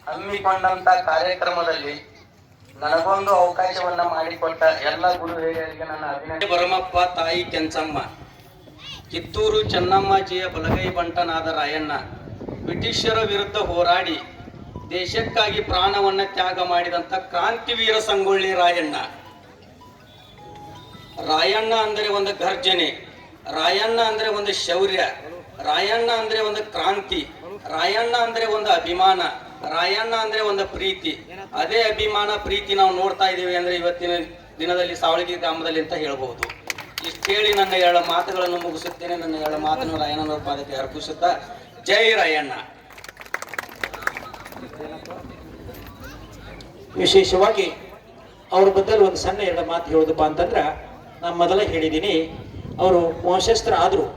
ಹಮ್ಮಿಕೊಂಡಂತ ಕಾರ್ಯಕ್ರಮದಲ್ಲಿ ನನಗೊಂದು ಅವಕಾಶವನ್ನ ಮಾಡಿಕೊಟ್ಟ ಎಲ್ಲ ಗುರು ಹಿರಿಯರಿಗೆ ನನ್ನ ಅಭಿನಂದನೆ. ಭರಮಪ್ಪ ತಾಯಿ ಕೆಂಚಮ್ಮ, ಕಿತ್ತೂರು ಚೆನ್ನಮ್ಮಾಜಿಯ ಬಲಗೈ ಬಂಟನಾದ ರಾಯಣ್ಣ, ಬ್ರಿಟಿಷರ ವಿರುದ್ಧ ಹೋರಾಡಿ ದೇಶಕ್ಕಾಗಿ ಪ್ರಾಣವನ್ನ ತ್ಯಾಗ ಮಾಡಿದಂತ ಕ್ರಾಂತಿವೀರ ಸಂಗೊಳ್ಳಿ ರಾಯಣ್ಣ. ರಾಯಣ್ಣ ಅಂದರೆ ಒಂದು ಗರ್ಜನೆ, ರಾಯಣ್ಣ ಅಂದ್ರೆ ಒಂದು ಶೌರ್ಯ, ರಾಯಣ್ಣ ಅಂದ್ರೆ ಒಂದು ಕ್ರಾಂತಿ, ರಾಯಣ್ಣ ಅಂದ್ರೆ ಒಂದು ಅಭಿಮಾನ, ರಾಯಣ್ಣ ಅಂದ್ರೆ ಒಂದು ಪ್ರೀತಿ. ಅದೇ ಅಭಿಮಾನ ಪ್ರೀತಿ ನಾವು ನೋಡ್ತಾ ಇದ್ದೀವಿ ಅಂದ್ರೆ ಇವತ್ತಿನ ದಿನದಲ್ಲಿ ಸಾವಳಗಿ ಗ್ರಾಮದಲ್ಲಿ ಅಂತ ಹೇಳ್ಬಹುದು. ಇಷ್ಟು ಹೇಳಿ ನನ್ನ 2 ಮಾತುಗಳನ್ನು ಮುಗಿಸುತ್ತೇನೆ. ನನ್ನ 2 ಮಾತನ್ನು ರಾಯಣ್ಣನವರ ಪಾದಕ್ಕೆ ಅರ್ಪಿಸುತ್ತಾ ಜೈ ರಾಯಣ್ಣ. ವಿಶೇಷವಾಗಿ ಅವ್ರ ಬದಲು ಒಂದು ಸಣ್ಣ 2 ಮಾತು ಹೇಳೋದಪ್ಪ ಅಂತಂದ್ರೆ, ನಾನು ಮೊದಲೇ ಹೇಳಿದ್ದೀನಿ, ಅವರು ವಂಶಸ್ತ್ರ ಆದರು,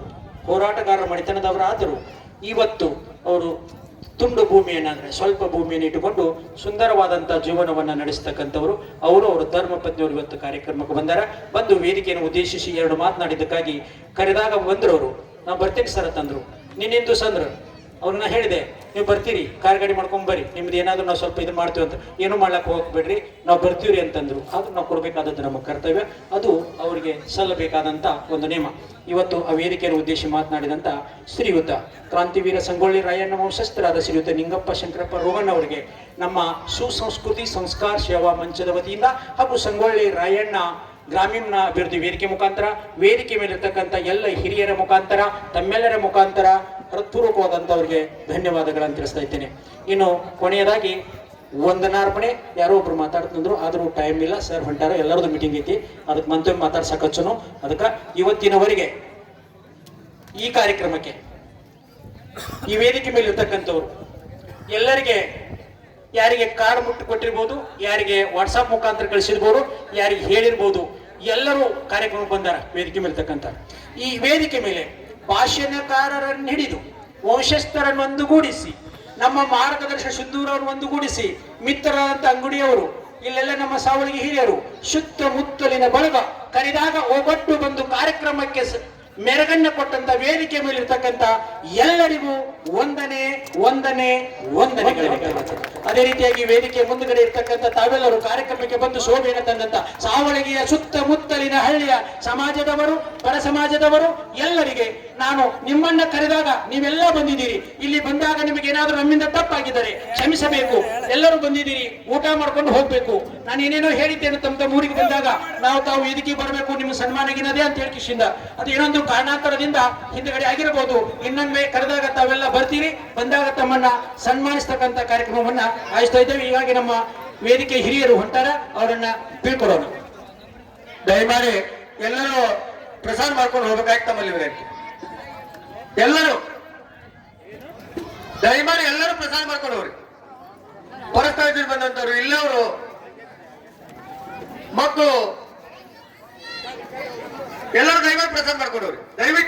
ಹೋರಾಟಗಾರರ ಮಣಿತನದವರಾದರು. ಇವತ್ತು ಅವರು ತುಂಡು ಭೂಮಿಯನ್ನು ಅಂದರೆ ಸ್ವಲ್ಪ ಭೂಮಿಯನ್ನು ಇಟ್ಟುಕೊಂಡು ಸುಂದರವಾದಂಥ ಜೀವನವನ್ನು ನಡೆಸ್ತಕ್ಕಂಥವ್ರು. ಅವರು ಅವರ ಧರ್ಮ ಪತ್ನಿಯವರು ಇವತ್ತು ಕಾರ್ಯಕ್ರಮಕ್ಕೆ ಬಂದು ವೇದಿಕೆಯನ್ನು ಉದ್ದೇಶಿಸಿ 2 ಮಾತನಾಡಿದ್ದಕ್ಕಾಗಿ ಕರೆದಾಗ ಬಂದರು. ಅವರು ನಾವು ಬರ್ತೀನಿ ಸರ್ ಅಂತಂದ್ರು. ನಿನ್ನಿಂದು ಸಂದ್ರು ಅವ್ರನ್ನ ಹೇಳಿದೆ, ನೀವು ಬರ್ತೀರಿ, ಕಾರ್ ಗಾಡಿ ಮಾಡ್ಕೊಂಡ್ ಬರ್ರಿ, ನಿಮ್ದು ಏನಾದ್ರು ನಾವು ಸ್ವಲ್ಪ ಇದು ಮಾಡ್ತೀವಿ ಅಂತ. ಏನು ಮಾಡ್ಲಕ್ಕೆ ಹೋಗ್ಬೇಡ್ರಿ, ನಾವು ಬರ್ತೀವ್ರಿ ಅಂತಂದ್ರು. ಅದು ನಾವು ಕೊಡಬೇಕಾದದ್ದು ನಮ್ಮ ಕರ್ತವ್ಯ, ಅದು ಅವರಿಗೆ ಸಲ್ಲಬೇಕಾದಂಥ ಒಂದು ನಿಯಮ. ಇವತ್ತು ಆ ವೇದಿಕೆಯನ್ನು ಉದ್ದೇಶಿಸಿ ಮಾತನಾಡಿದಂಥ ಶ್ರೀಯುತ ಕ್ರಾಂತಿವೀರ ಸಂಗೊಳ್ಳಿ ರಾಯಣ್ಣ ವಂಶಸ್ಥರಾದ ಶ್ರೀಯುತ ನಿಂಗಪ್ಪ ಶಂಕರಪ್ಪ ರೋಗಣ್ಣ ಅವರಿಗೆ ನಮ್ಮ ಸುಸಂಸ್ಕೃತಿ ಸಂಸ್ಕಾರ ಸೇವಾ ಮಂಚದ ವತಿಯಿಂದ ಹಾಗೂ ಸಂಗೊಳ್ಳಿ ರಾಯಣ್ಣ ಗ್ರಾಮೀಣ ಅಭಿವೃದ್ಧಿ ವೇದಿಕೆ ಮುಖಾಂತರ, ವೇದಿಕೆ ಮೇಲಿರ್ತಕ್ಕಂಥ ಎಲ್ಲ ಹಿರಿಯರ ಮುಖಾಂತರ, ತಮ್ಮೆಲ್ಲರ ಮುಖಾಂತರ ಹೃತ್ಪೂರ್ವಕವಾದಂಥವ್ರಿಗೆ ಧನ್ಯವಾದಗಳನ್ನು ತಿಳಿಸ್ತಾ ಇದ್ದೇನೆ. ಇನ್ನು ಕೊನೆಯದಾಗಿ ವಂದನಾರ್ಪಣೆ ಯಾರೋ ಒಬ್ರು ಮಾತಾಡ್ತಂದ್ರು, ಆದರೂ ಟೈಮ್ ಇಲ್ಲ ಸರ್, ಹೊಂಟಾರ, ಎಲ್ಲರದು ಮೀಟಿಂಗ್ ಐತಿ, ಅದಕ್ಕೆ ಮಂತೊಮ್ಮೆ ಮಾತಾಡ್ಸಕಚ್ಚನು. ಅದಕ್ಕೆ ಇವತ್ತಿನವರೆಗೆ ಈ ಕಾರ್ಯಕ್ರಮಕ್ಕೆ ಈ ವೇದಿಕೆ ಮೇಲೆ ಇರ್ತಕ್ಕಂಥವ್ರು ಎಲ್ಲರಿಗೆ, ಯಾರಿಗೆ ಕಾರ್ಡ್ ಮುಟ್ಟು ಕೊಟ್ಟಿರ್ಬೋದು, ಯಾರಿಗೆ ವಾಟ್ಸಾಪ್ ಮುಖಾಂತರ ಕಳಿಸಿರ್ಬೋದು, ಯಾರಿಗೆ ಹೇಳಿರ್ಬೋದು, ಎಲ್ಲರೂ ಕಾರ್ಯಕ್ರಮಕ್ಕೆ ಬಂದಾರ. ವೇದಿಕೆ ಮೇಲೆ ಇರ್ತಕ್ಕಂಥ ಈ ವೇದಿಕೆ ಮೇಲೆ ಭಾಷಣಕಾರರನ್ನು ಹಿಡಿದು ವಂಶಸ್ಥರನ್ನು ಒಂದುಗೂಡಿಸಿ, ನಮ್ಮ ಮಾರ್ಗದರ್ಶಕ ಸಿದ್ದೂರವನ್ನು ಒಂದುಗೂಡಿಸಿ, ಮಿತ್ರರಾದಂಥ ಅಂಗಡಿಯವರು, ಇಲ್ಲೆಲ್ಲ ನಮ್ಮ ಸಾವಳಿಗೆ ಹಿರಿಯರು, ಸುತ್ತಮುತ್ತಲಿನ ಬಳಗ ಕರೆದಾಗ ಒಬ್ಬಟ್ಟು ಬಂದು ಕಾರ್ಯಕ್ರಮಕ್ಕೆ ಮೆರಗನ್ನ ಕೊಟ್ಟಂತ ವೇದಿಕೆ ಮೇಲೆ ಇರ್ತಕ್ಕಂಥ ಎಲ್ಲರಿಗೂ ವಂದನೆ ವಂದನೆ ವಂದನೆಗಳು. ಅದೇ ರೀತಿಯಾಗಿ ವೇದಿಕೆ ಮುಂದುಗಡೆ ಇರ್ತಕ್ಕಂಥ ತಾವೆಲ್ಲರೂ ಕಾರ್ಯಕ್ರಮಕ್ಕೆ ಬಂದು ಶೋಭೆಯನ್ನು ತಂದಂತ ಸಾವಳಗಿಯ ಸುತ್ತಮುತ್ತಲಿನ ಹಳ್ಳಿಯ ಸಮಾಜದವರು, ಪರ ಸಮಾಜದವರು ಎಲ್ಲರಿಗೆ ನಾನು ನಿಮ್ಮನ್ನ ಕರೆದಾಗ ನೀವೆಲ್ಲ ಬಂದಿದ್ದೀರಿ. ಇಲ್ಲಿ ಬಂದಾಗ ನಿಮಗೆ ಏನಾದರೂ ನಮ್ಮಿಂದ ತಪ್ಪಾಗಿದ್ದರೆ ಕ್ಷಮಿಸಬೇಕು. ಎಲ್ಲರೂ ಬಂದಿದ್ದೀರಿ, ಊಟ ಮಾಡ್ಕೊಂಡು ಹೋಗ್ಬೇಕು. ನಾನು ಏನೇನೋ ಹೇಳಿದ್ದೇನೆ, ತಮ್ಮ ಊರಿಗೆ ಬಂದಾಗ ತಾವು ವೇದಿಕೆ ಬರಬೇಕು, ನಿಮ್ಮ ಸನ್ಮಾನಗಿನದೇ ಅಂತ ಹೇಳಿ ಕಿಶಿಂದ ಅದು ಏನೊಂದು ಕಾರಣಾಂತರದಿಂದ ಹಿಂದುಗಡೆ ಆಗಿರಬಹುದು. ಇನ್ನೊಮ್ಮೆ ಕರೆದಾಗ ತಾವೆಲ್ಲ ಬರ್ತೀರಿ, ಬಂದಾಗ ತಮ್ಮನ್ನ ಸನ್ಮಾನಿಸ್ತಕ್ಕಂಥ ಕಾರ್ಯಕ್ರಮವನ್ನ ಆಯಿಸ್ತಾ ಇದ್ದೇವೆ. ಹೀಗಾಗಿ ನಮ್ಮ ವೇದಿಕೆ ಹಿರಿಯರು ಹೊಂಟಾರ, ಅವರನ್ನ ಬೀಳ್ಕೊಡೋಣ. ದಯಮಾಡಿ ಎಲ್ಲರೂ ಪ್ರಸಾರ ಮಾಡ್ಕೊಂಡು ಹೋಗ್ಬೇಕಾಗಿ ತಮ್ಮಲ್ಲಿ ವಿನಂತಿ. ಎಲ್ಲರೂ ದಯಮಾಡಿ ಎಲ್ಲರೂ ಪ್ರಸಾರ ಮಾಡ್ಕೊಂಡು ಹೋಗ್ರಿ. ಹೊರಸ್ಥಳದಲ್ಲಿ ಬಂದಂತವ್ರು, ಇಲ್ಲವರು ಮಕ್ಕಳು ಎಲ್ಲರೂ ದಯಮಾಡಿ ಪ್ರಸಾರ ಮಾಡ್ಕೊಂಡು ಹೋಗ್ರಿ. ದಯಮಾಡಿ